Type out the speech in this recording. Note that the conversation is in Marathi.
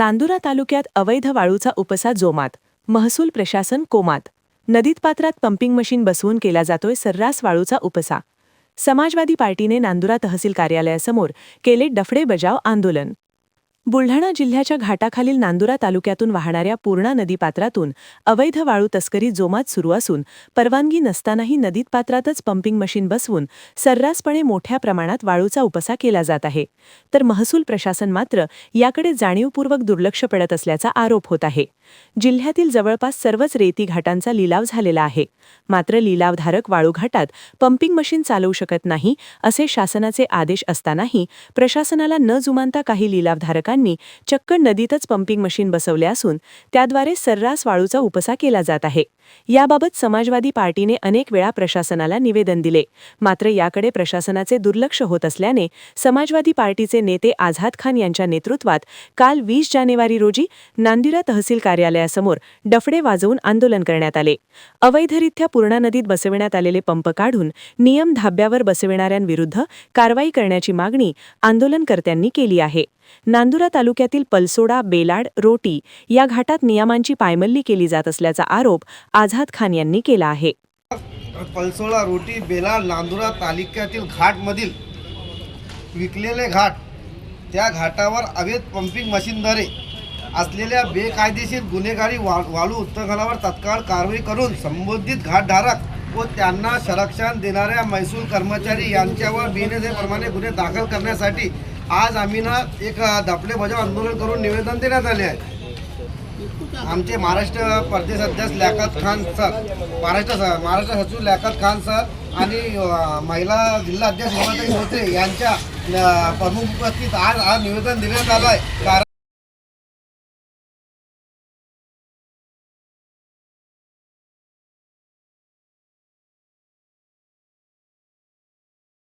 नांदुरा तालुक्यात अवैध वाळूचा उपसा जोमात, महसूल प्रशासन कोमात. नदीत पात्रात पंपिंग मशीन बसवून केला जातोय सर्रास वाळूचा उपसा. समाजवादी पार्टीने नांदुरा तहसील कार्यालयासमोर केले डफडे बजाव आंदोलन. बुलढाणा जिल्ह्याच्या घाटाखालील नांदुरा तालुक्यातून वाहणाऱ्या पूर्णा नदीपात्रातून अवैध वाळू तस्करी जोमात सुरू असून परवानगी नसतानाही नदीत पात्रातच पंपिंग मशीन बसवून सर्रासपणे मोठ्या प्रमाणात वाळूचा उपसा केला जात आहे. तर महसूल प्रशासन मात्र याकडे जाणीवपूर्वक दुर्लक्ष पडत असल्याचा आरोप होत आहे. जिल्ह्यातील जवळपास सर्वच रेती घाटांचा लिलाव झालेला आहे. मात्र लिलावधारक वाळू घाटात पंपिंग मशीन चालवू शकत नाही असे शासनाचे आदेश असतानाही प्रशासनाला न जुमानता काही लिलावधारकांनी चक्क नदीतच पंपिंग मशीन बसवले असून त्याद्वारे सर्रास वाळूचा उपसा केला जात आहे. याबाबत समाजवादी पार्टीने अनेक वेळा प्रशासनाला निवेदन दिले. मात्र याकडे प्रशासनाचे दुर्लक्ष होत असल्याने समाजवादी पार्टीचे नेते आझाद खान यांच्या नेतृत्वात काल 20 जानेवारी रोजी नांदुरा तहसील कार्यालयासमोर डफडे वाजवून आंदोलन करण्यात आले. अवैधरित्या पूर्णा नदीत बसविण्यात आलेले पंप काढून नियम धाब्यावर बसविणाऱ्यांविरुद्ध कारवाई करण्याची मागणी आंदोलनकर्त्यांनी केली आहे. नांदुरा तालुक्यातील पलसोडा, बेलाड, रोटी या घाटात नियमांची पायमल्ली केली जात असल्याचा आरोप आझाद खान यांनी केला आहे. पलसोडा, रोटी, बेलाड, नांदुरा तालुक्यातील घाटमधील विकलेले घाट, त्या घाटावर अवैध पंपिंग मशीनद्वारे असलेल्या बेकायदेशीर गुन्हेगारी वाळू उत्खननावर तत्काळ कारवाई करून संबंधित घाटधारक व त्यांना संरक्षण देणाऱ्या महसूल कर्मचारी यांच्यावर बिनहक्कपणे गुन्हे दाखल करण्यासाठी आज आम्ही एक डफडे बजाव आंदोलन करून निवेदन देण्यात आले आहे. आमचे महाराष्ट्र प्रदेश अध्यक्ष लियाकत खान सर, महाराष्ट्र सचिव लियाकत खान सर आणि महिला जिल्हा अध्यक्ष ममताई मोते यांच्या प्रमुख उपस्थित आज निवेदन देण्यात आलं आहे.